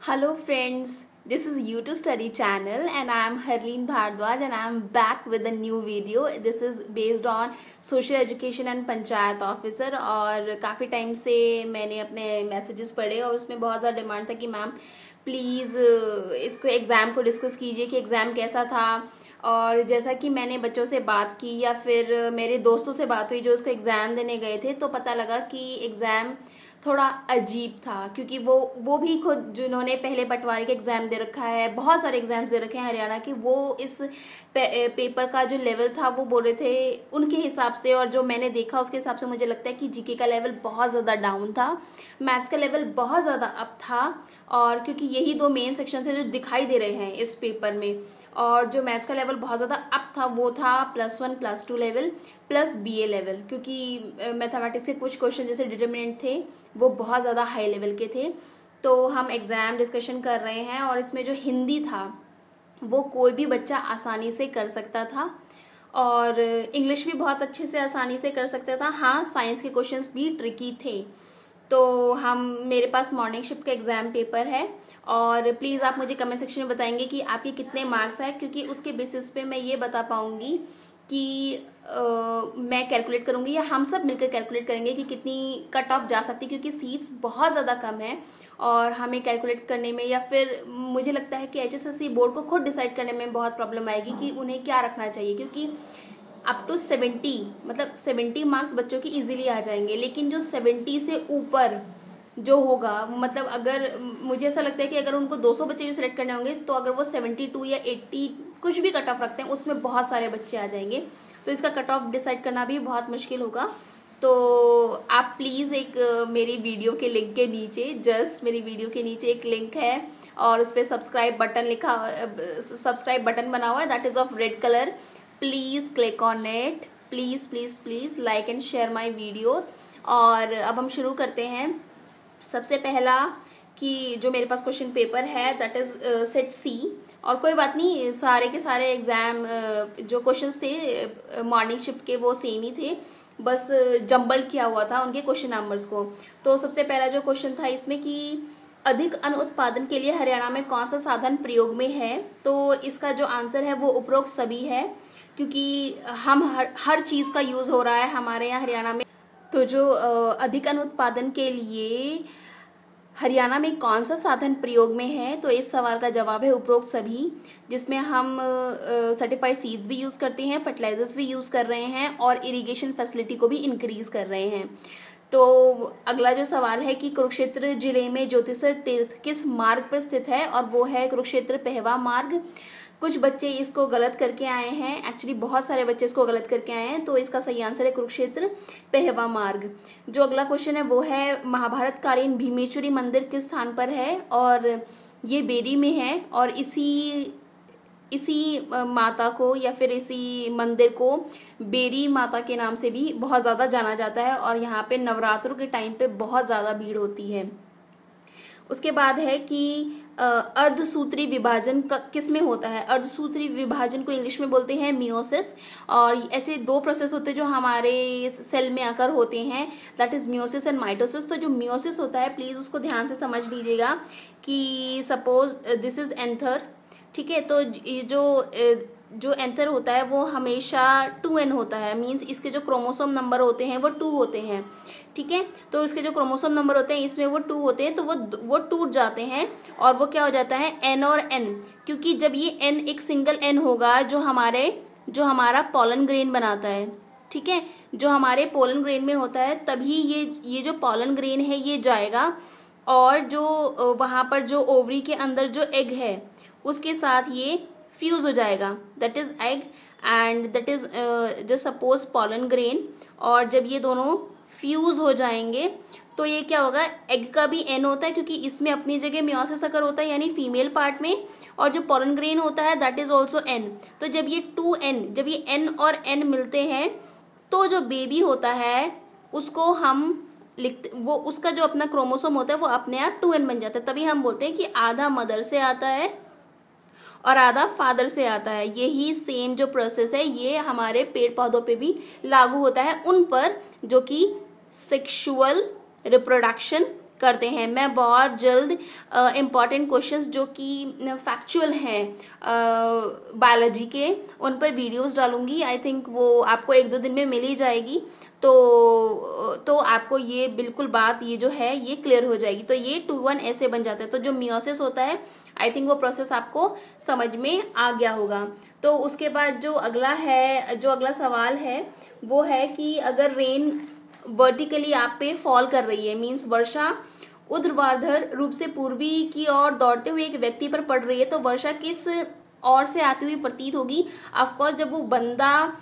Hello friends, this is U2 Study channel and I am Harleen Bhardwaj and I am back with a new video. This is based on social education and panchayat officer और काफ़ी time से मैंने अपने messages पढ़े और उसमें बहुत ज़्यादा डिमांड था कि मैम प्लीज़ इसको एग्ज़ाम को डिस्कस कीजिए कि एग्ज़ाम कैसा था। और जैसा कि मैंने बच्चों से बात की या फिर मेरे दोस्तों से बात हुई जो उसको एग्ज़ाम देने गए थे, तो पता लगा कि एग्ज़ाम थोड़ा अजीब था क्योंकि वो भी खुद जिन्होंने पहले पटवारी का एग्ज़ाम दे रखा है, बहुत सारे एग्ज़ाम्स दे रखे हैं हरियाणा की, वो इस पेपर का जो लेवल था वो बोल रहे थे उनके हिसाब से, और जो मैंने देखा उसके हिसाब से मुझे लगता है कि जीके का लेवल बहुत ज़्यादा डाउन था, मैथ्स का लेवल बहुत ज़्यादा अप था। और क्योंकि यही दो मेन सेक्शन थे जो दिखाई दे रहे हैं इस पेपर में, और जो मैथ्स का लेवल बहुत ज़्यादा अप था वो था +1 +2 लेवल प्लस BA लेवल, क्योंकि मैथमेटिक्स के कुछ क्वेश्चन जैसे डिटरमिनेंट थे वो बहुत ज़्यादा हाई लेवल के थे। तो हम एग्ज़ाम डिस्कशन कर रहे हैं और इसमें जो हिंदी था वो कोई भी बच्चा आसानी से कर सकता था और इंग्लिश भी बहुत अच्छे से आसानी से कर सकता था। हाँ, साइंस के क्वेश्चंस भी ट्रिकी थे। तो मेरे पास मॉर्निंग शिफ्ट का एग्ज़ाम पेपर है और प्लीज़ आप मुझे कमेंट सेक्शन में बताएंगे कि आपके कितने मार्क्स हैं, क्योंकि उसके बेसिस पे मैं ये बता पाऊँगी कि मैं कैलकुलेट करूँगी या हम सब मिलकर कैलकुलेट करेंगे कि कितनी कट ऑफ जा सकती है, क्योंकि सीट्स बहुत ज़्यादा कम है और हमें कैलकुलेट करने में या फिर मुझे लगता है कि HSSC बोर्ड को खुद डिसाइड करने में बहुत प्रॉब्लम आएगी कि उन्हें क्या रखना चाहिए, क्योंकि अप टू 70 मतलब 70 मार्क्स बच्चों की इजीली आ जाएंगे, लेकिन जो 70 से ऊपर जो होगा, मतलब अगर मुझे ऐसा लगता है कि अगर उनको 200 बच्चे भी सिलेक्ट करने होंगे तो अगर वो 72 या 80 कुछ भी कट ऑफ रखते हैं उसमें बहुत सारे बच्चे आ जाएंगे, तो इसका कट ऑफ डिसाइड करना भी बहुत मुश्किल होगा। तो आप प्लीज़ मेरी वीडियो के लिंक के नीचे, जस्ट मेरी वीडियो के नीचे एक लिंक है और उस पर सब्सक्राइब बटन बना हुआ है, that is of red colour. Please click on it, please please please like and share my videos. और अब हम शुरू करते हैं। सबसे पहला कि जो मेरे पास क्वेश्चन पेपर है दैट इज़ सेट सी, और कोई बात नहीं, सारे के सारे एग्ज़ाम जो क्वेश्चंस थे मॉर्निंग शिफ्ट के वो सेम ही थे, बस जंबल किया हुआ था उनके क्वेश्चन नंबर्स को। तो सबसे पहला जो क्वेश्चन था इसमें कि अधिक अन्न उत्पादन के लिए हरियाणा में कौन सा साधन प्रयोग में है, तो इसका जो आंसर है वो उपरोक्त सभी है, क्योंकि हम हर चीज़ का यूज़ हो रहा है हमारे यहाँ हरियाणा में। तो जो अधिक अन्न उत्पादन के लिए हरियाणा में कौन सा साधन प्रयोग में है, तो इस सवाल का जवाब है उपरोक्त सभी, जिसमें हम सर्टिफाइड सीड्स भी यूज़ करते हैं, फर्टिलाइजर्स भी यूज़ कर रहे हैं और इरिगेशन फैसिलिटी को भी इंक्रीज़ कर रहे हैं। तो अगला जो सवाल है कि कुरुक्षेत्र जिले में ज्योतिषर तीर्थ किस मार्ग पर स्थित है, और वो है कुरुक्षेत्र पहवा मार्ग। कुछ बच्चे इसको गलत करके आए हैं, एक्चुअली बहुत सारे बच्चे इसको गलत करके आए हैं, तो इसका सही आंसर है कुरुक्षेत्र पहवा मार्ग। जो अगला क्वेश्चन है वो है महाभारत कालीन भीमेश्वरी मंदिर किस स्थान पर है, और ये बेरी में है, और इसी माता को या फिर इसी मंदिर को बेरी माता के नाम से भी बहुत ज़्यादा जाना जाता है, और यहाँ पे नवरात्रों के टाइम पे बहुत ज़्यादा भीड़ होती है। उसके बाद है कि अर्धसूत्री विभाजन किस में होता है। अर्धसूत्री विभाजन को इंग्लिश में बोलते हैं मियोसिस, और ऐसे दो प्रोसेस होते हैं जो हमारे सेल में आकर होते हैं, that is meiosis and mitosis. तो जो मियोसिस होता है प्लीज़ उसको ध्यान से समझ लीजिएगा कि सपोज दिस इज एंथर, ठीक है, तो जो एंथर होता है वो हमेशा 2n होता है, मीन्स इसके जो क्रोमोसोम नंबर होते हैं वो 2 होते हैं, ठीक है। तो इसके जो क्रोमोसोम नंबर होते हैं इसमें वो 2 होते हैं, तो वो टूट जाते हैं और वो क्या हो जाता है n और n, क्योंकि जब ये n एक सिंगल n होगा जो हमारा पोलन ग्रेन बनाता है, ठीक है, जो हमारे पोलन ग्रेन में होता है, तभी ये जो पोलन ग्रेन है ये जाएगा, और जो वहाँ पर जो ओवरी के अंदर जो एग है उसके साथ ये फ्यूज हो जाएगा, that is egg and that is जो सपोज पोलन ग्रेन। और जब ये दोनों फ्यूज हो जाएंगे तो ये क्या होगा, एग का भी n होता है क्योंकि इसमें अपनी जगह मियोसिस अकर होता है यानी फीमेल पार्ट में, और जो पोलन ग्रेन होता है दैट इज ऑल्सो n। तो जब ये n और n मिलते हैं तो जो बेबी होता है उसको हम वो उसका जो अपना क्रोमोसोम होता है वो अपने आप 2n बन जाता है, तभी हम बोलते हैं कि आधा मदर से आता है और आधा फादर से आता है। यही सेम जो प्रोसेस है ये हमारे पेड़ पौधों पे भी लागू होता है, उन पर जो कि सेक्सुअल रिप्रोडक्शन करते हैं। मैं बहुत जल्द इम्पॉर्टेंट क्वेश्चंस जो कि फैक्चुअल हैं बायोलॉजी के, उन पर वीडियोस डालूंगी। आई थिंक वो आपको 1-2 दिन में मिल ही जाएगी। तो आपको ये बिल्कुल बात ये जो है ये क्लियर हो जाएगी। तो ये 2-1 ऐसे बन जाता है। तो जो मियोसिस होता है, आई थिंक वो प्रोसेस आपको समझ में आ गया होगा। तो उसके बाद जो अगला सवाल है वो है कि अगर रेन वर्टिकली आप पे फॉल कर रही है, मीन्स वर्षा ऊर्ध्वाधर रूप से पूर्वी की ओर दौड़ते हुए एक व्यक्ति पर पड़ रही है, तो वर्षा किस ओर से आती हुई प्रतीत होगी? ऑफकोर्स जब वो बंदा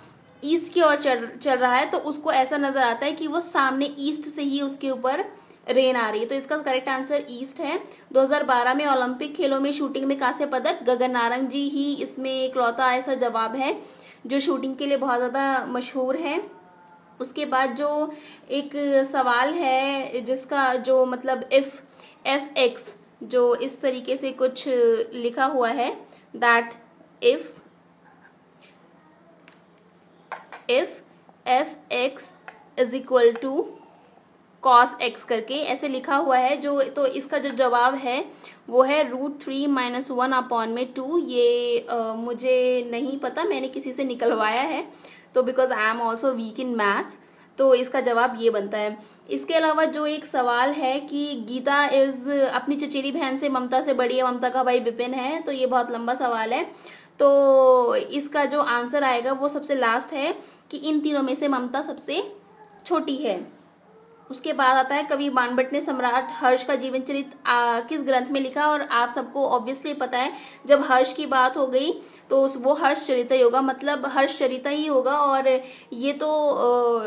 ईस्ट की ओर चल रहा है तो उसको ऐसा नजर आता है कि वो सामने ईस्ट से ही उसके ऊपर रेन आ रही है। तो इसका करेक्ट आंसर ईस्ट है। 2012 में ओलंपिक खेलों में शूटिंग में कांस्य पदक गगन नारंग जी ही इसमें इकलौता ऐसा जवाब है जो शूटिंग के लिए बहुत ज्यादा मशहूर है। उसके बाद जो एक सवाल है जिसका जो मतलब इफ x जो इस तरीके से कुछ लिखा हुआ है, that if f(x) is equal to cos x करके ऐसे लिखा हुआ है जो, तो इसका जो जवाब है वो है √3 - 1/2। ये मुझे नहीं पता, मैंने किसी से निकलवाया है, तो because I am also weak in maths, तो इसका जवाब ये बनता है। इसके अलावा जो एक सवाल है कि गीता इज अपनी चचेरी बहन से ममता से बड़ी है, ममता का भाई विपिन है, तो ये बहुत लंबा सवाल है। तो इसका जो आंसर आएगा वो सबसे लास्ट है कि इन तीनों में से ममता सबसे छोटी है। उसके बाद आता है कवि बाणभट्ट ने सम्राट हर्ष का जीवन चरित्र किस ग्रंथ में लिखा? और आप सबको ऑब्वियसली पता है जब हर्ष की बात हो गई तो वो हर्ष चरित ही होगा, मतलब हर्ष चरित ही होगा। और ये तो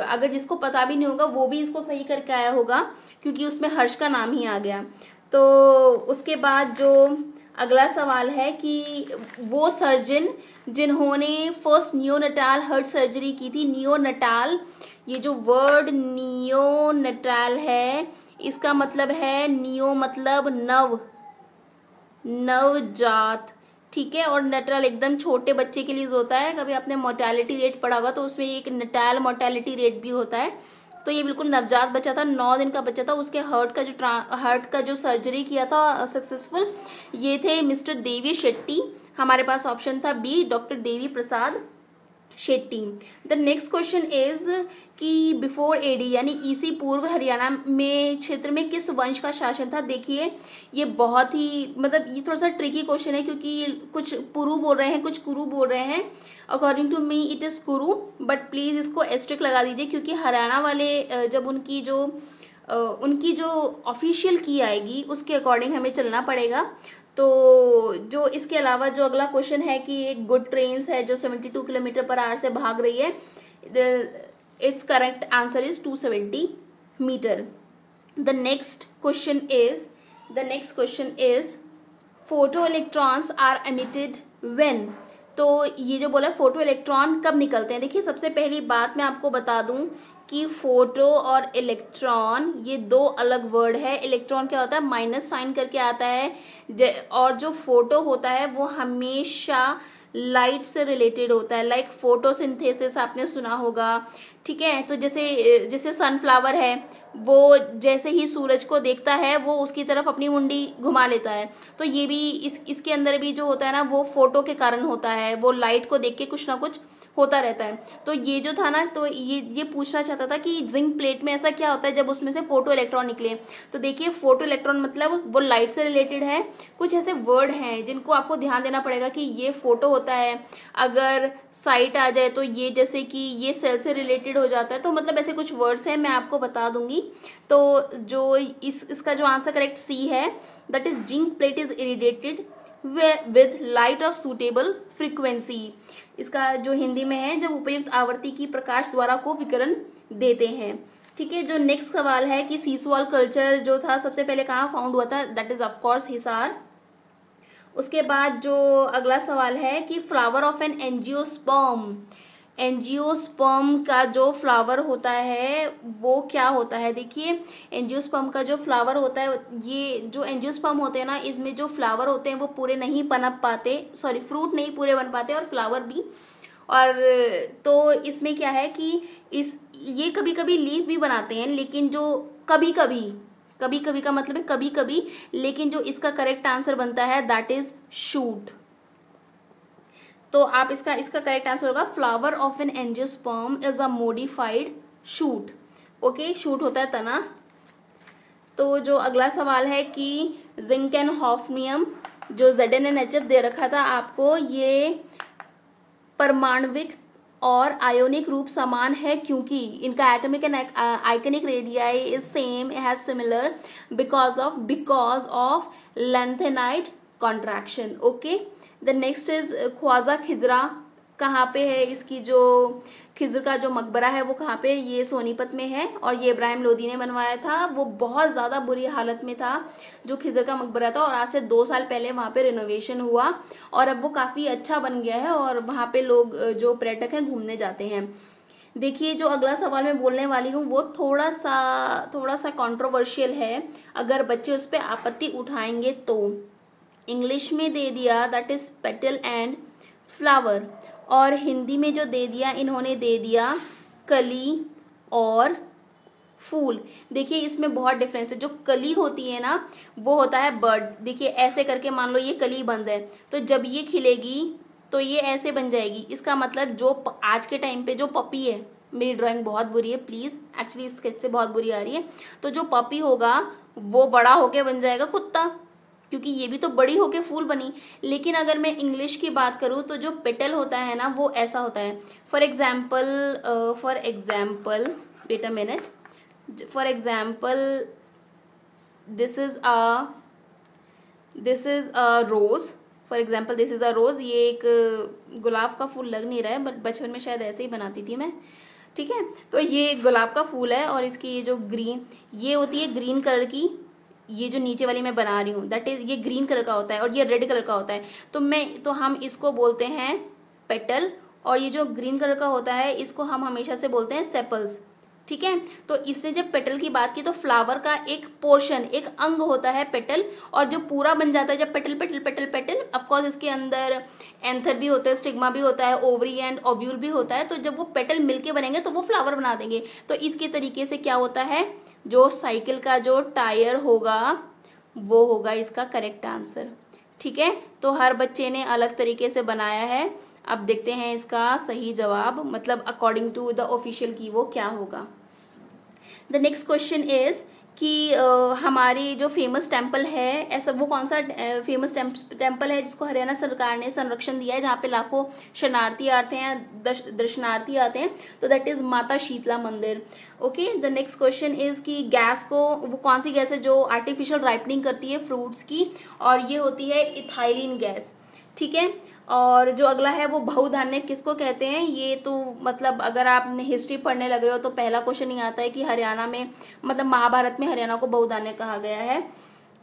अगर जिसको पता भी नहीं होगा वो भी इसको सही करके आया होगा क्योंकि उसमें हर्ष का नाम ही आ गया। तो उसके बाद जो अगला सवाल है कि वो सर्जन जिन्होंने फर्स्ट नियोनटाल हार्ट सर्जरी की थी, नियोनटाल, ये जो वर्ड नियोनटाल है इसका मतलब है नियो मतलब नवजात, ठीक है, और नटाल एकदम छोटे बच्चे के लिए होता है। कभी आपने मोर्टेलिटी रेट पढ़ा होगा तो उसमें एक नटाल मोर्टेलिटी रेट भी होता है। तो ये बिल्कुल नवजात बच्चा था, 9 दिन का बच्चा था। उसके हार्ट का जो सर्जरी किया था सक्सेसफुल, ये थे मिस्टर देवी शेट्टी। हमारे पास ऑप्शन था B, doctor Devi Prasad Shetty. The next question is कि बिफोर एडी यानी ईसी पूर्व हरियाणा में क्षेत्र में किस वंश का शासन था? देखिए ये बहुत ही मतलब ये थोड़ा सा ट्रिकी क्वेश्चन है क्योंकि कुछ पुरु बोल रहे हैं, कुछ कुरु बोल रहे हैं। According to me it is Kuru, but please इसको एस्ट्रिक लगा दीजिए क्योंकि हरियाणा वाले जब उनकी जो ऑफिशियल की आएगी उसके अकॉर्डिंग हमें चलना पड़ेगा। तो जो इसके अलावा जो अगला क्वेश्चन है कि एक गुड ट्रेन है जो 72 किलोमीटर/आवर से भाग रही है, it's correct answer is 270 metre. The next question is photo electrons are emitted when. तो ये जो बोला फोटो इलेक्ट्रॉन कब निकलते हैं, देखिए सबसे पहली बात मैं आपको बता दूं कि फोटो और इलेक्ट्रॉन ये 2 अलग वर्ड है। इलेक्ट्रॉन क्या होता है, माइनस साइन करके आता है, और जो फोटो होता है वो हमेशा लाइट से रिलेटेड होता है। लाइक फोटोसिंथेसिस आपने सुना होगा, ठीक है। तो जैसे सनफ्लावर है, वो जैसे ही सूरज को देखता है वो उसकी तरफ अपनी मुंडी घुमा लेता है। तो ये भी इसके अंदर भी जो होता है ना वो फोटो के कारण होता है, वो लाइट को देख के कुछ ना कुछ होता रहता है। तो ये जो था ना, तो ये पूछना चाहता था कि जिंक प्लेट में ऐसा क्या होता है जब उसमें से फोटो इलेक्ट्रॉन निकले। तो देखिए फोटो इलेक्ट्रॉन मतलब वो लाइट से रिलेटेड है। कुछ ऐसे वर्ड हैं जिनको आपको ध्यान देना पड़ेगा कि ये फोटो होता है, अगर साइट आ जाए तो ये जैसे कि ये सेल से रिलेटेड हो जाता है। तो मतलब ऐसे कुछ वर्ड्स हैं, मैं आपको बता दूंगी। तो जो इसका जो आंसर करेक्ट सी है, that is zinc plate is irradiated with light of suitable frequency. इसका जो हिंदी में है, जब उपयुक्त आवृत्ति की प्रकाश द्वारा को विकिरण देते हैं, ठीक है। जो नेक्स्ट सवाल है कि सीसवॉल कल्चर जो था सबसे पहले कहाँ फाउंड हुआ था, दैट इज ऑफकोर्स हिसार। उसके बाद जो अगला सवाल है कि फ्लावर ऑफ एन एंजियोस्पर्म का जो फ्लावर होता है वो क्या होता है। देखिए एंजियोस्पर्म का जो फ्लावर होता है, ये जो एंजियोस्पर्म होते हैं ना, इसमें जो फ्लावर होते हैं वो पूरे नहीं पनप पाते, सॉरी फ्रूट नहीं पूरे बन पाते और फ्लावर भी। और तो इसमें क्या है कि ये कभी कभी लीफ भी बनाते हैं, लेकिन जो कभी कभी कभी कभी का मतलब है कभी कभी, लेकिन जो इसका करेक्ट आंसर बनता है दैट इज शूट। तो आप इसका करेक्ट आंसर होगा flower of an angiosperm is a modified shoot. Okay, shoot होता है तना। तो जो अगला सवाल है कि जिंक एंड हॉफनियम जो ZnNHF दे रखा था आपको, ये परमाणविक और आयोनिक रूप समान है क्योंकि इनका atomic and ionic radii is same, has similar because of lanthanide contraction. Okay, the next is Khwaja Khizra कहाँ पे है, इसकी जो खिजर का जो मकबरा है वो कहाँ पे, ये सोनीपत में है और ये इब्राहिम लोदी ने बनवाया था। वो बहुत ज़्यादा बुरी हालत में था जो खिजर का मकबरा था, और आज से 2 साल पहले वहाँ पे रिनोवेशन हुआ और अब वो काफ़ी अच्छा बन गया है और वहाँ पे लोग जो पर्यटक हैं घूमने जाते हैं। देखिए जो अगला सवाल मैं बोलने वाली हूँ वो थोड़ा सा कंट्रोवर्शियल है, अगर बच्चे उस पर आपत्ति उठाएंगे तो। इंग्लिश में दे दिया that is petal and flower, और हिंदी में जो दे दिया इन्होंने दे दिया कली और फूल। देखिए इसमें बहुत डिफरेंस है। जो कली होती है ना वो होता है बर्ड। देखिए ऐसे करके मान लो ये कली बंद है, तो जब ये खिलेगी तो ये ऐसे बन जाएगी। इसका मतलब जो आज के टाइम पे जो पपी है, मेरी ड्राइंग बहुत बुरी है प्लीज, एक्चुअली स्केच से बहुत बुरी आ रही है, तो जो पपी होगा वो बड़ा होके बन जाएगा कुत्ता, क्योंकि ये भी तो बड़ी होके फूल बनी। लेकिन अगर मैं इंग्लिश की बात करूँ तो जो पेटल होता है ना वो ऐसा होता है। For example wait a minute, for example this is a rose, for example this is a rose. ये एक गुलाब का फूल लग नहीं रहा है, बट बचपन में शायद ऐसे ही बनाती थी मैं, ठीक है। तो ये गुलाब का फूल है और इसकी ये जो ग्रीन, ये होती है ग्रीन कलर की, ये जो नीचे वाली मैं बना रही हूँ दैट इज ये ग्रीन कलर का होता है और ये रेड कलर का होता है। तो हम इसको बोलते हैं पेटल, और ये जो ग्रीन कलर का होता है इसको हम हमेशा से बोलते हैं सेपल्स, ठीक है। तो इससे जब पेटल की बात की तो फ्लावर का एक पोर्शन, एक अंग होता है पेटल, और जो पूरा बन जाता है जब petal petal petal petal, of course इसके अंदर एंथर भी होता है, स्टिग्मा भी होता है, ओवरी एंड ओव्यूल भी होता है। तो जब वो पेटल मिलके बनेंगे तो वो फ्लावर बना देंगे। तो इसके तरीके से क्या होता है, जो साइकिल का जो टायर होगा वो होगा इसका करेक्ट आंसर, ठीक है। तो हर बच्चे ने अलग तरीके से बनाया है। अब देखते हैं इसका सही जवाब, मतलब अकॉर्डिंग टू द ऑफिशियल की वो क्या होगा। द नेक्स्ट क्वेश्चन इज कि हमारी जो फेमस टेम्पल है, ऐसा वो कौन सा फेमस टेम्पल है जिसको हरियाणा सरकार ने संरक्षण दिया है, जहाँ पे लाखों शरणार्थी आते हैं, दर्शनार्थी आते हैं, तो दैट इज माता शीतला मंदिर। Okay, the next question is कि गैस को, वो कौन सी गैस है जो आर्टिफिशियल राइपनिंग करती है फ्रूट्स की, और ये होती है इथाइलिन गैस, ठीक है। और जो अगला है वो बहुधान्य किसको कहते हैं, ये तो मतलब अगर आप हिस्ट्री पढ़ने लग रहे हो तो पहला क्वेश्चन ही आता है कि हरियाणा में, मतलब महाभारत में हरियाणा को बहुधान्य कहा गया है।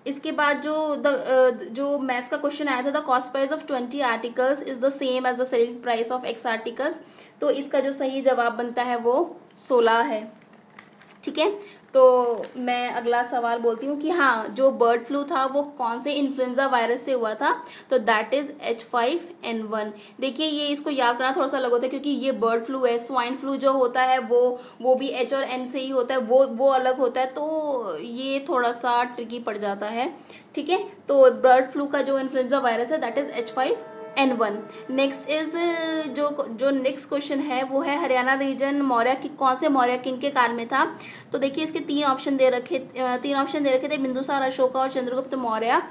इसके बाद जो मैथ्स का क्वेश्चन आया था, the cost price of 20 articles is the same as the selling price of X articles, तो इसका जो सही जवाब बनता है वो 16 है, ठीक है। तो मैं अगला सवाल बोलती हूँ कि हाँ, जो बर्ड फ्लू था वो कौन से इन्फ्लुएंजा वायरस से हुआ था, तो दैट इज H5N1। देखिए ये इसको याद करना थोड़ा सा अलग होता है क्योंकि ये बर्ड फ्लू है। स्वाइन फ्लू जो होता है वो भी H और N से ही होता है, वो अलग होता है, तो ये थोड़ा सा ट्रिकी पड़ जाता है, ठीक है। तो बर्ड फ्लू का जो इन्फ्लुएंजा वायरस है that is H5N1। Next is जो नेक्स्ट क्वेश्चन है वो है हरियाणा रीजन मौर्य की कौन से मौर्य किंग के काल में था। तो देखिए इसके तीन ऑप्शन दे रखे थे, बिंदुसार, अशोका और चंद्रगुप्त मौर्य।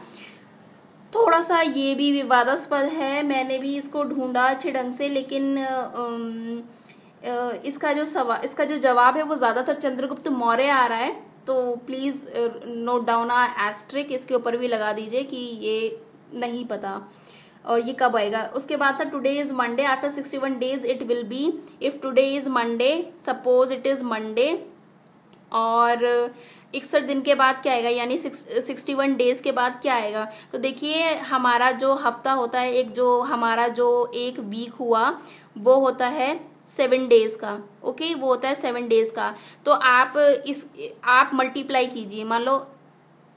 थोड़ा सा ये भी विवादास्पद है, मैंने भी इसको ढूंढा अच्छे ढंग से, लेकिन इसका जो जवाब है वो ज्यादातर चंद्रगुप्त मौर्य आ रहा है। तो प्लीज नोट डाउन एस्ट्रिक इसके ऊपर भी लगा दीजिए कि ये नहीं पता और ये कब आएगा। उसके बाद था today is Monday, after 61 days it will be, if today is Monday suppose it is Monday, और 61 दिन के बाद क्या आएगा, यानी 61 डेज के बाद क्या आएगा। तो देखिए हमारा जो हफ्ता होता है, हमारा जो एक वीक हुआ वो होता है 7 डेज का, ओके, वो होता है 7 डेज का। तो आप मल्टीप्लाई कीजिए, मान लो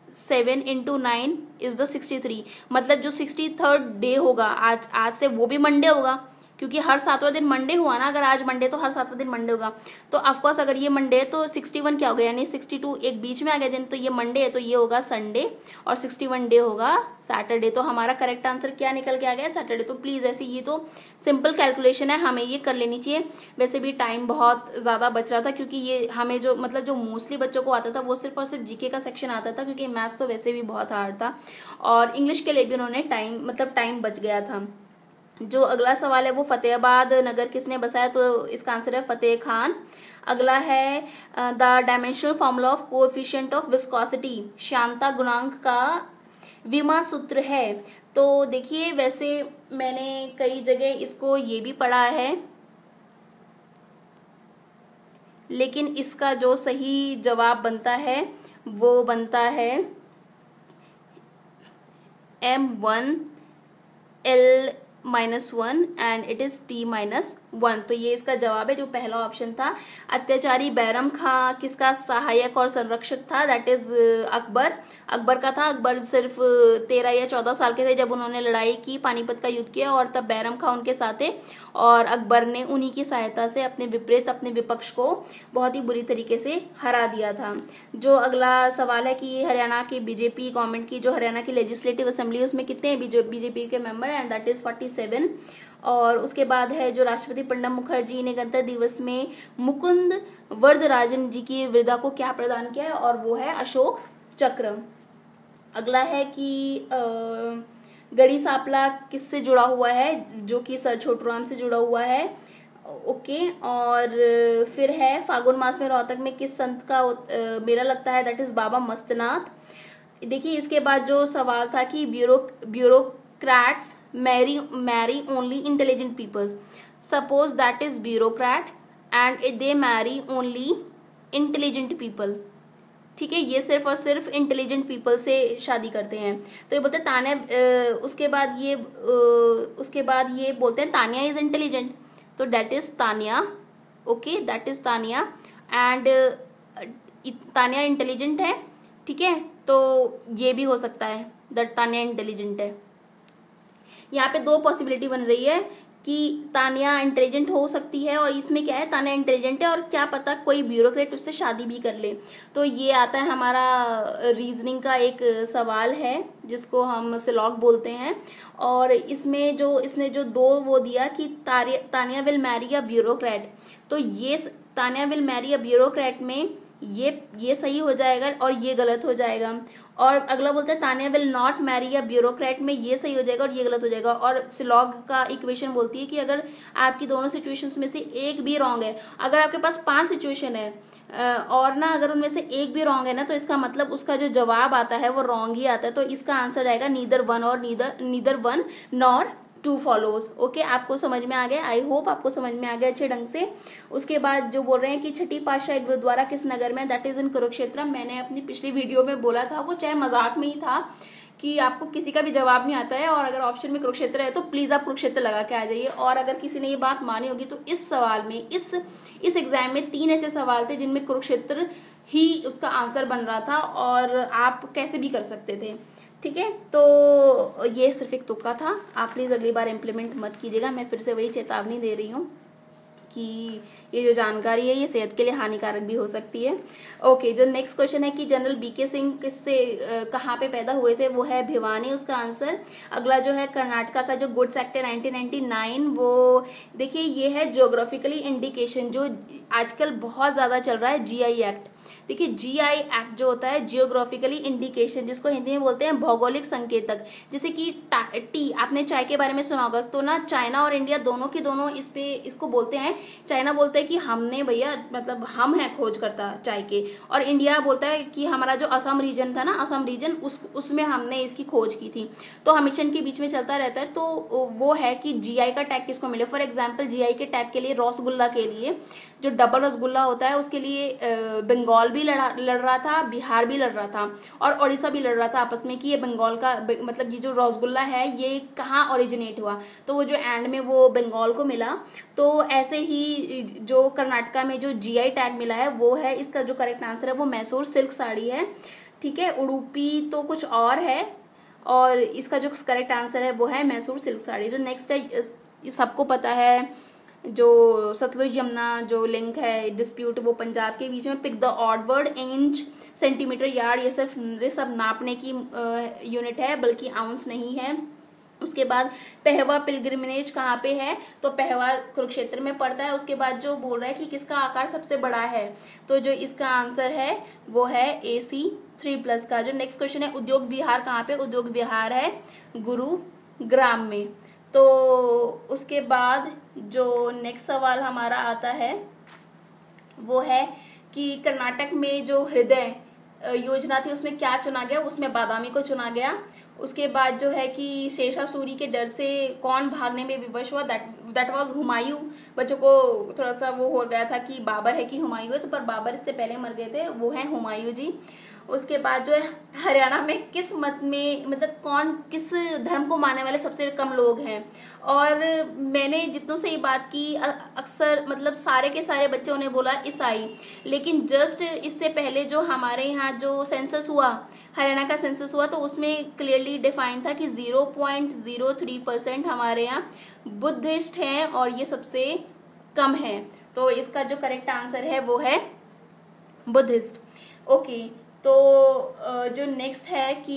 7 × 9 इज द 63, मतलब जो 63rd डे होगा आज से वो भी मंडे होगा, क्योंकि हर 7वां दिन मंडे हुआ ना, अगर आज मंडे तो हर 7वां दिन मंडे होगा। तो ऑफकोर्स अगर ये मंडे है तो 61 क्या हो गया, यानी 62 एक बीच में आ गया दिन, तो ये मंडे है तो ये होगा संडे और 61 डे होगा सैटरडे। तो हमारा करेक्ट आंसर क्या निकल के आ गया, सैटरडे। तो प्लीज ऐसे, ये तो सिंपल कैलकुलेशन है, हमें ये कर लेनी चाहिए। वैसे भी टाइम बहुत ज्यादा बच रहा था, क्योंकि ये हमें जो मतलब जो मोस्टली बच्चों को आता था वो सिर्फ और सिर्फ जीके का सेक्शन आता था, क्योंकि मैथ्स तो वैसे भी बहुत हार्ड था, और इंग्लिश के लिए भी उन्होंने टाइम बच गया था। जो अगला सवाल है वो फतेहाबाद नगर किसने बसाया, तो इसका आंसर है फतेह खान। अगला है the dimensional formula of coefficient of viscosity, श्यानता गुणांक का विमा सूत्र है। तो देखिए, वैसे मैंने कई जगह इसको ये भी पढ़ा है, लेकिन इसका जो सही जवाब बनता है वो बनता है M1L-1 and it is T-1। तो ये इसका जवाब है, जो पहला ऑप्शन था। अत्याचारी बैरम खां किसका सहायक और संरक्षक था, दैट इज अकबर का था। अकबर सिर्फ 13 या 14 साल के थे जब उन्होंने लड़ाई की, पानीपत का युद्ध किया, और तब बैरम खां उनके साथ थे, और अकबर ने उन्हीं की सहायता से अपने विपक्ष को बहुत ही बुरी तरीके से हरा दिया था। जो अगला सवाल है कि हरियाणा की बीजेपी गवर्नमेंट की जो हरियाणा की लेजिस्लेटिव असेंबली, उसमें कितने बीजेपी के मेंबर, एंड दैट इज 47। और उसके बाद है जो राष्ट्रपति प्रणब मुखर्जी ने गणतंत्र दिवस में मुकुंद वरदराजन जी की वृद्धा को क्या प्रदान किया है, और वो है अशोक चक्र। अगला है कि गढ़ी सांपला किससे जुड़ा हुआ है, जो कि सर छोटूराम से जुड़ा हुआ है। ओके, और फिर है फागुन मास में रोहतक में किस संत का मेला लगता है, दैट इज बाबा मस्तनाथ। देखिए, इसके बाद जो सवाल था कि bureaucrats marry only intelligent peoples, suppose that is bureaucrat and they marry only intelligent people. ठीक है, ये सिर्फ और सिर्फ इंटेलिजेंट पीपल से शादी करते हैं। तो ये बोलते हैं तान्या, उसके बाद ये बोलते हैं तान्या इज इंटेलिजेंट, तो that is Tanya. Okay, that is Tanya, and Tanya intelligent है। ठीक है, तो ये भी हो सकता है दैट तान्या इंटेलिजेंट है। यहाँ पे 2 पॉसिबिलिटी बन रही है कि तान्या इंटेलिजेंट हो सकती है, और इसमें क्या है, तान्या इंटेलिजेंट है और क्या पता कोई ब्यूरोक्रेट उससे शादी भी कर ले। तो ये आता है हमारा रीजनिंग का एक सवाल है, जिसको हम सिलॉग बोलते हैं, और इसमें जो इसने जो 2 वो दिया कि Tanya will marry a bureaucrat, तो ये Tanya will marry a bureaucrat में ये सही हो जाएगा और ये गलत हो जाएगा। और अगला बोलता है Tanya will not marry a bureaucrat में ये सही हो जाएगा और ये गलत हो जाएगा। और सिलॉग का इक्वेशन बोलती है कि अगर आपकी दोनों सिचुएशंस में से एक भी रॉन्ग है, अगर आपके पास 5 सिचुएशन है और ना अगर उनमें से एक भी रॉन्ग है ना, तो इसका मतलब उसका जो जवाब आता है वो रॉन्ग ही आता है। तो इसका आंसर आएगा neither one nor 2 follows. Okay, आपको समझ में आ गया, आई होप आपको समझ में आ गया अच्छे ढंग से। उसके बाद जो बोल रहे हैं कि छठी पातशाही गुरुद्वारा किस नगर में, दैट इज इन कुरुक्षेत्र। मैंने अपनी पिछली वीडियो में बोला था, वो चाहे मजाक में ही था, कि आपको किसी का भी जवाब नहीं आता है और अगर ऑप्शन में कुरुक्षेत्र है तो प्लीज आप कुरुक्षेत्र लगा के आ जाइए। और अगर किसी ने ये बात मानी होगी तो इस सवाल में इस एग्जाम में 3 ऐसे सवाल थे जिनमें कुरुक्षेत्र ही उसका आंसर बन रहा था, और आप कैसे भी कर सकते थे। ठीक है, तो ये सिर्फ एक तुक्का था, आप प्लीज़ अगली बार इम्प्लीमेंट मत कीजिएगा। मैं फिर से वही चेतावनी दे रही हूँ कि ये जो जानकारी है ये सेहत के लिए हानिकारक भी हो सकती है। ओके, जो नेक्स्ट क्वेश्चन है कि जनरल बीके सिंह किससे कहाँ पे पैदा हुए थे, वो है भिवानी, उसका आंसर। अगला जो है कर्नाटका का जो गुड्स एक्ट है 1999, वो देखिए ये है ज्योग्राफिकली इंडिकेशन, जो आजकल बहुत ज़्यादा चल रहा है, जीआई एक्ट। देखिए जीआई एक्ट जो होता है जियोग्राफिकली इंडिकेशन, जिसको हिंदी में बोलते हैं भौगोलिक संकेतक। जैसे कि टी, आपने चाय के बारे में सुना होगा, तो ना चाइना और इंडिया दोनों के दोनों इसको बोलते हैं, चाइना बोलते हैं कि हमने भैया मतलब हम हैं खोजकर्ता चाय के, और इंडिया बोलता है कि हमारा जो असम रीजन था ना, असम रीजन उसमें हमने इसकी खोज की थी। तो हमेशा इनके बीच में चलता रहता है। तो वो है कि जीआई का टैग किसको मिले। फॉर एग्जाम्पल जीआई के टैग के लिए रसगुल्ला के लिए, जो डबल रसगुल्ला होता है उसके लिए बंगाल भी लड़ रहा था, बिहार भी लड़ रहा था, और उड़ीसा भी लड़ रहा था आपस में कि ये बंगाल का मतलब ये जो रसगुल्ला है ये कहाँ ओरिजिनेट हुआ। तो वो जो एंड में वो बंगाल को मिला। तो ऐसे ही जो कर्नाटका में जो जीआई टैग मिला है वो है, इसका जो करेक्ट आंसर है वो मैसूर सिल्क साड़ी है। ठीक है, उडुपी तो कुछ और है, और इसका जो करेक्ट आंसर है वो है मैसूर सिल्क साड़ी। जो नेक्स्ट है ये सबको पता है, जो सतलुज यमुना जो लिंक है डिस्प्यूट वो पंजाब के बीच में। Pick the odd word, inch, centimetre, yard, ये सब नापने की यूनिट है, बल्कि आउंस नहीं है। उसके बाद पहवा पिलग्रिमेज कहाँ पे है, तो पहवा कुरुक्षेत्र में पड़ता है। उसके बाद जो बोल रहा है कि किसका आकार सबसे बड़ा है, तो जो इसका आंसर है वो है AC3+ का। जो नेक्स्ट क्वेश्चन है, उद्योग विहार कहाँ पे, उद्योग विहार है गुरुग्राम में। तो उसके बाद जो नेक्स्ट सवाल हमारा आता है वो है कि कर्नाटक में जो हृदय योजना थी उसमें क्या चुना गया, उसमें बादामी को चुना गया। उसके बाद जो है कि शेषासुरी के डर से कौन भागने में विवश हुआ, दैट वाज हुमायूं। बच्चों को थोड़ा सा वो हो गया था कि बाबर है कि हुमायूं है, तो पर बाबर इससे पहले मर गए थे, वो है हुमायूं जी। उसके बाद जो है हरियाणा में किस मत में, मतलब कौन किस धर्म को मानने वाले सबसे कम लोग हैं। और मैंने जितनों से ये बात की अक्सर मतलब सारे के सारे बच्चों ने बोला ईसाई, लेकिन जस्ट इससे पहले जो हमारे यहाँ जो सेंसस हुआ, हरियाणा का सेंसस हुआ, तो उसमें क्लियरली डिफाइन था कि 0.03% हमारे यहाँ बुद्धिस्ट हैं और ये सबसे कम है। तो इसका जो करेक्ट आंसर है वो है बुद्धिस्ट। ओके, तो जो नेक्स्ट है कि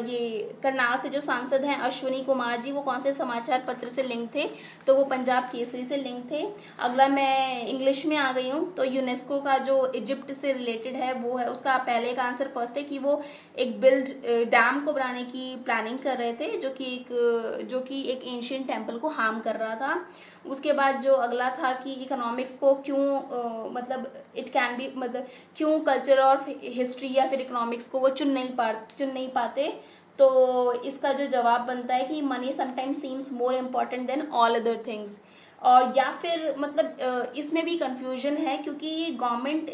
ये करनाल से जो सांसद हैं अश्विनी कुमार जी, वो कौन से समाचार पत्र से लिंक थे, तो वो पंजाब केसरी से लिंक थे। अगला मैं इंग्लिश में आ गई हूँ, तो यूनेस्को का जो इजिप्ट से रिलेटेड है वो है, उसका पहले का आंसर फर्स्ट है कि वो एक डैम को बनाने की प्लानिंग कर रहे थे, जो कि एक एंशिएंट टेम्पल को हार्म कर रहा था। उसके बाद जो अगला था कि इकोनॉमिक्स को क्यों मतलब इट कैन बी मतलब क्यों कल्चर और हिस्ट्री या फिर इकोनॉमिक्स को वो चुन नहीं पाते, तो इसका जो जवाब बनता है कि money sometimes seems more important than all other things. और या फिर मतलब इसमें भी कंफ्यूजन है क्योंकि गवर्नमेंट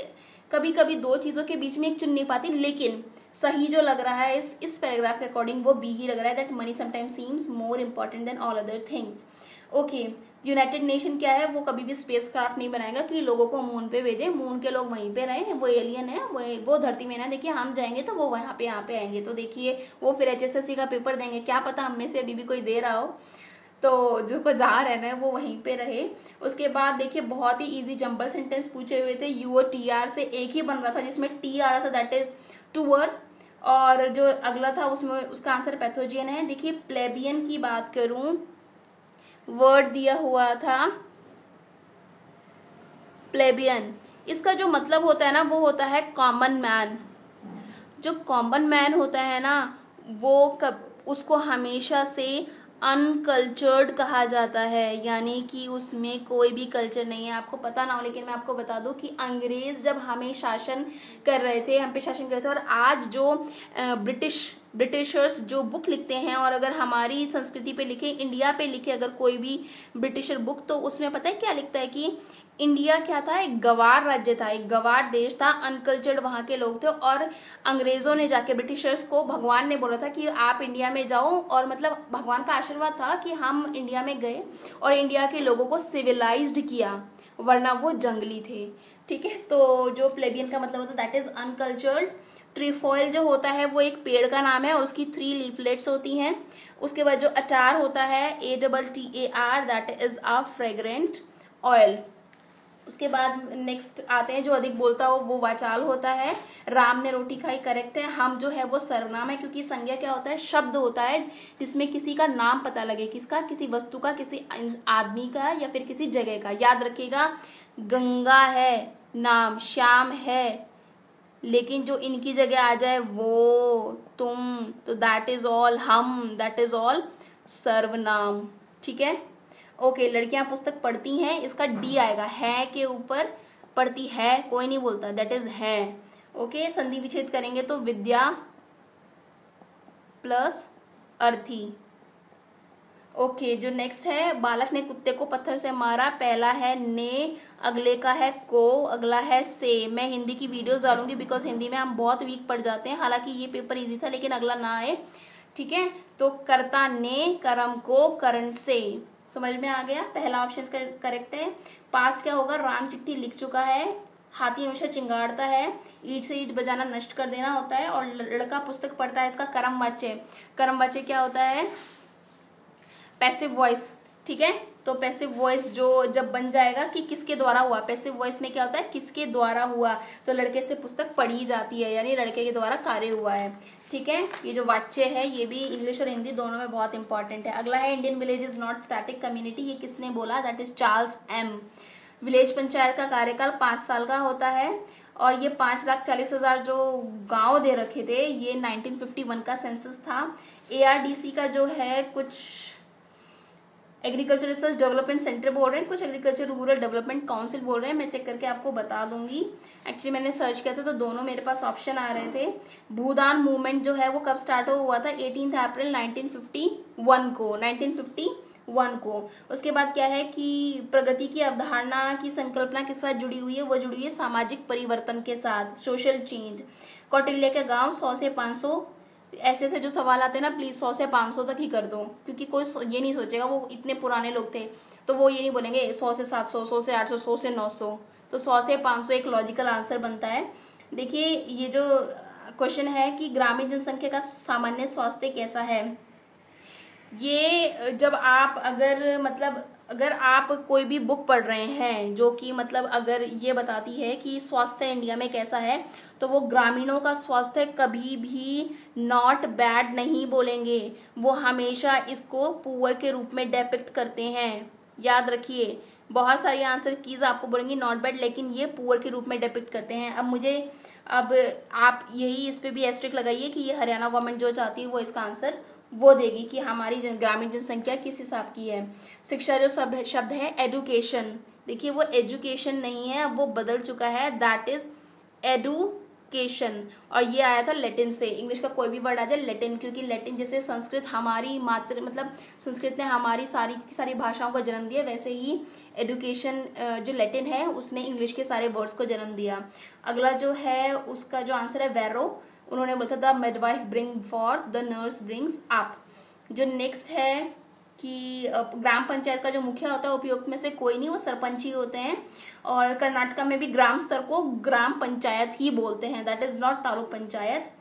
कभी कभी दो चीज़ों के बीच में एक चुन नहीं पाती, लेकिन सही जो लग रहा है इस पैराग्राफ के अकॉर्डिंग वो बी ही लग रहा है, that money sometimes seems more important than all other things. Okay, United nation क्या है, वो कभी भी स्पेस क्राफ्ट नहीं बनाएगा कि लोगों को मून पे भेजे, मून के लोग वहीं पे रहे, वो एलियन है, वो धरती में ना, देखिए हम जाएंगे तो वो यहाँ पे आएंगे, तो देखिए वो फिर HSSC का पेपर देंगे, क्या पता हम में से अभी भी कोई दे रहा हो, तो जिसको जहाँ रहना है वो वहीं पे रहे। उसके बाद देखिए बहुत ही इजी जंबल सेंटेंस पूछे हुए थे, यू और TR से एक ही बन रहा था जिसमें T आ रहा था, दैट इज टूअर। और जो अगला था उसमें उसका आंसर पैथोजियन है। देखिए प्लेबियन की बात करूं, वर्ड दिया हुआ था प्लेबियन, इसका जो मतलब होता है ना वो होता है कॉमन मैन। जो कॉमन मैन होता है ना वो उसको हमेशा से अनकल्चर्ड कहा जाता है, यानी कि उसमें कोई भी कल्चर नहीं है। आपको पता ना हो लेकिन मैं आपको बता दूं कि अंग्रेज जब हमें शासन कर रहे थे, हम पे शासन कर रहे थे, और आज जो ब्रिटिशर्स जो बुक लिखते हैं, और अगर हमारी संस्कृति पे लिखे, इंडिया पे लिखे अगर कोई भी ब्रिटिशर बुक, तो उसमें पता है क्या लिखता है कि इंडिया क्या था, एक गवार राज्य था, एक गवार देश था, अनकल्चर्ड वहाँ के लोग थे। और अंग्रेजों ने जाके ब्रिटिशर्स को, भगवान ने बोला था कि आप इंडिया में जाओ, और मतलब भगवान का आशीर्वाद था कि हम इंडिया में गए और इंडिया के लोगों को सिविलाइज्ड किया, वरना वो जंगली थे। ठीक है, तो जो प्लेबियन का मतलब होता है दैट इज अनकल्चर्ड। ट्रीफॉइल जो होता है वो एक पेड़ का नाम है और उसकी 3 लीफलेट्स होती हैं। उसके बाद जो अटार होता है ATTAR, that is a fragrant oil. उसके बाद नेक्स्ट आते हैं, जो अधिक बोलता हो वो वाचाल होता है। राम ने रोटी खाई, करेक्ट है। हम जो है वो सर्वनाम है, क्योंकि संज्ञा क्या होता है, शब्द होता है जिसमें किसी का नाम पता लगे, किसका, किसी वस्तु का, किसी आदमी का या फिर किसी जगह का। याद रखिएगा, गंगा है नाम, श्याम है, लेकिन जो इनकी जगह आ जाए वो, तुम, तो दैट इज ऑल हम, दैट इज ऑल सर्वनाम। ठीक है, ओके। लड़कियां पुस्तक पढ़ती हैं, इसका D आएगा, है के ऊपर पढ़ती है, कोई नहीं बोलता, दैट इज है। ओके, संधि विच्छेद करेंगे तो विद्या प्लस अर्थी। ओके, जो नेक्स्ट है, बालक ने कुत्ते को पत्थर से मारा, पहला है ने, अगले का है को, अगला है से। मैं हिंदी की वीडियोस डालूंगी बिकॉज हिंदी में हम बहुत वीक पढ़ जाते हैं, हालांकि ये पेपर इजी था लेकिन अगला ना आए। ठीक है, तो कर्ता ने, कर्म को, करण से। समझ में आ गया, पहला ऑप्शन करेक्ट है। पास्ट क्या होगा, राम चिट्ठी लिख चुका है, हाथी हमेशा चिंगाड़ता है, ईंट से ईंट बजाना नष्ट कर देना होता है, और लड़का पुस्तक पढ़ता है, इसका कर्म वाच्य। कर्म वाच्य क्या होता है, पैसिव वॉइस, ठीक है। तो पैसिव वॉइस जो जब बन जाएगा कि किसके द्वारा हुआ, पैसिव वॉइस में क्या होता है, किसके द्वारा हुआ, तो लड़के से पुस्तक पढ़ी जाती है, यानी लड़के के द्वारा कार्य हुआ है, ठीक है। ये जो वाच्य है ये भी इंग्लिश और हिंदी दोनों में बहुत इंपॉर्टेंट है। अगला है Indian village is not static community, ये किसने बोला, that is Charles M. Village panchayat का कार्यकाल 5 साल का होता है और ये 5,40,000 जो गांव दे रखे थे, ये 1951 का सेंसस था। ARDC का जो है कुछ एग्रीकल्चर रिसर्च डेवलपमेंट सेंटर बोल रहे हैं, कुछ एग्रीकल्चर रूरल डेवलपमेंट काउंसिल बोल रहे हैं, मैं चेक करके आपको बता दूंगी। एक्चुअली मैंने सर्च किया था तो दोनों मेरे पास ऑप्शन आ रहे थे। भूदान मूवमेंट जो है वो कब स्टार्ट हुआ था, 18 अप्रैल 1951 को। उसके बाद क्या है कि प्रगति की अवधारणा की संकल्पना के साथ जुड़ी हुई है, वो जुड़ी हुई है सामाजिक परिवर्तन के साथ, सोशल चेंज। कौटिल्य के गाँव 100 से 500, ऐसे जो सवाल आते हैं ना, प्लीज 100 से 500 तक ही कर दो, क्योंकि कोई ये नहीं सोचेगा, वो इतने पुराने लोग थे तो वो ये नहीं बोलेंगे 100 से 700, 100 से 800, 100 से 900, तो 100 से 500 एक लॉजिकल आंसर बनता है। देखिए ये जो क्वेश्चन है कि ग्रामीण जनसंख्या का सामान्य स्वास्थ्य कैसा है, ये जब आप अगर आप कोई भी बुक पढ़ रहे हैं जो कि मतलब अगर ये बताती है कि स्वास्थ्य इंडिया में कैसा है, तो वो ग्रामीणों का स्वास्थ्य कभी भी नॉट बैड नहीं बोलेंगे, वो हमेशा इसको पुअर के रूप में डिपिक्ट करते हैं। याद रखिए, बहुत सारी आंसर कीज आपको बोलेंगी नॉट बैड, लेकिन ये पुअर के रूप में डिपिक्ट करते हैं। अब आप यही इस पे भी एस्ट्रिक लगाइए कि ये हरियाणा गवर्नमेंट जो चाहती है वो इसका आंसर वो देगी कि हमारी ग्रामीण जनसंख्या किस हिसाब की है। शिक्षा जो शब्द है एजुकेशन, देखिए वो एजुकेशन नहीं है, अब वो बदल चुका है, दैट इज एडुकेशन, और ये आया था लैटिन से। इंग्लिश का कोई भी वर्ड आ जाए लैटिन, क्योंकि लैटिन जैसे संस्कृत हमारी संस्कृत ने हमारी सारी की सारी भाषाओं को जन्म दिया, वैसे ही एडुकेशन जो लैटिन है उसने इंग्लिश के सारे वर्ड्स को जन्म दिया। अगला जो है उसका जो आंसर है वैरो, उन्होंने बोला था the midwife bring forth, the nurse brings up. जो नेक्स्ट है कि ग्राम पंचायत का जो मुखिया होता है उपयुक्त में से कोई नहीं, वो सरपंच ही होते हैं, और कर्नाटका में भी ग्राम स्तर को ग्राम पंचायत ही बोलते हैं, that is not taluk panchayat.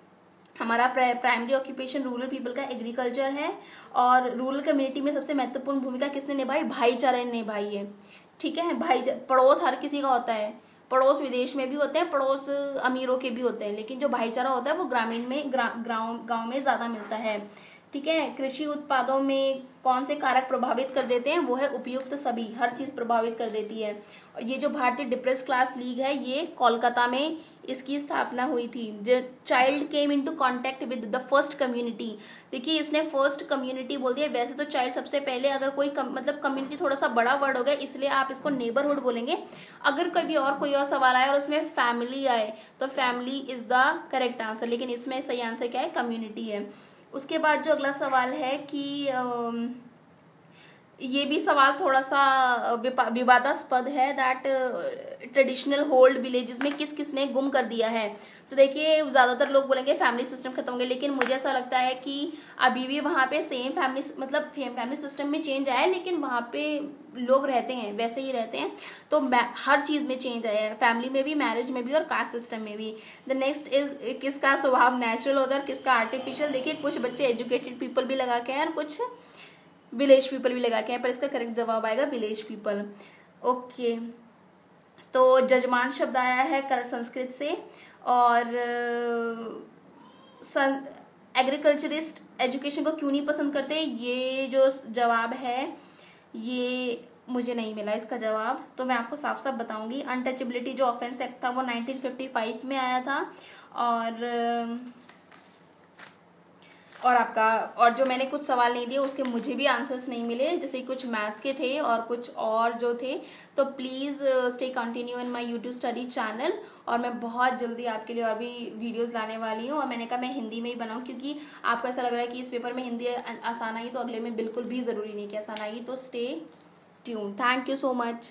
हमारा प्राइमरी ऑक्यूपेशन रूरल पीपल का एग्रीकल्चर है, और रूरल कम्युनिटी में सबसे महत्वपूर्ण भूमिका किसने निभाई, भाईचारे ने निभाई है, ठीक है। पड़ोस हर किसी का होता है, पड़ोस विदेश में भी होते हैं, पड़ोस अमीरों के भी होते हैं, लेकिन जो भाईचारा होता है वो ग्रामीण में गांव में ज्यादा मिलता है, ठीक है। कृषि उत्पादों में कौन से कारक प्रभावित कर देते हैं, वो है उपयुक्त सभी, हर चीज प्रभावित कर देती है। और ये जो भारतीय डिप्रेस क्लास लीग है ये कोलकाता में इसकी स्थापना हुई थी। जो child came into contact with the first community, देखिए इसने फर्स्ट कम्युनिटी बोल दिया, वैसे तो चाइल्ड सबसे पहले, अगर कोई कम्युनिटी थोड़ा सा बड़ा वर्ड हो गया इसलिए आप इसको नेबरहुड बोलेंगे। अगर कभी और कोई और सवाल आए और उसमें फैमिली आए तो family is the correct answer, लेकिन इसमें सही आंसर क्या है, कम्युनिटी है। उसके बाद जो अगला सवाल है कि ये भी सवाल थोड़ा सा विवादास्पद है, दैट ट्रेडिशनल होल्ड विलेजेस में किस किसने गुम कर दिया है। तो देखिए ज्यादातर लोग बोलेंगे फैमिली सिस्टम खत्म हो गया, लेकिन मुझे ऐसा लगता है कि अभी भी वहाँ पे सेम फैमिली सिस्टम में चेंज आया है, लेकिन वहाँ पे लोग रहते हैं वैसे ही रहते हैं, तो हर चीज में चेंज आया है, फैमिली में भी, मैरिज में भी और कास्ट सिस्टम में भी। द नेक्स्ट इज किसका स्वभाव नेचुरल होता है और किसका आर्टिफिशियल। देखिए कुछ बच्चे एजुकेटेड पीपल भी लगा के हैं और कुछ विलेज पीपल भी लगा के हैं, पर इसका करेक्ट जवाब आएगा विलेज पीपल। ओके, तो जजमान शब्द आया है संस्कृत से, और एग्रीकल्चरिस्ट एजुकेशन को क्यों नहीं पसंद करते, ये जो जवाब है ये मुझे नहीं मिला इसका जवाब, तो मैं आपको साफ साफ बताऊंगी। अनटचेबिलिटी जो ऑफेंस एक्ट था वो 1955 में आया था, और जो मैंने कुछ सवाल नहीं दिए उसके मुझे भी आंसर्स नहीं मिले, जैसे कुछ मैथ्स के थे और कुछ और जो थे। तो please stay continue in my YouTube study channel, और मैं बहुत जल्दी आपके लिए और भी वीडियोस लाने वाली हूँ। और मैंने कहा मैं हिंदी में ही बनाऊँ, क्योंकि आपको ऐसा लग रहा है कि इस पेपर में हिंदी आसान आई, तो अगले में बिल्कुल भी ज़रूरी नहीं कि आसान आई। तो stay tune, thank you so much.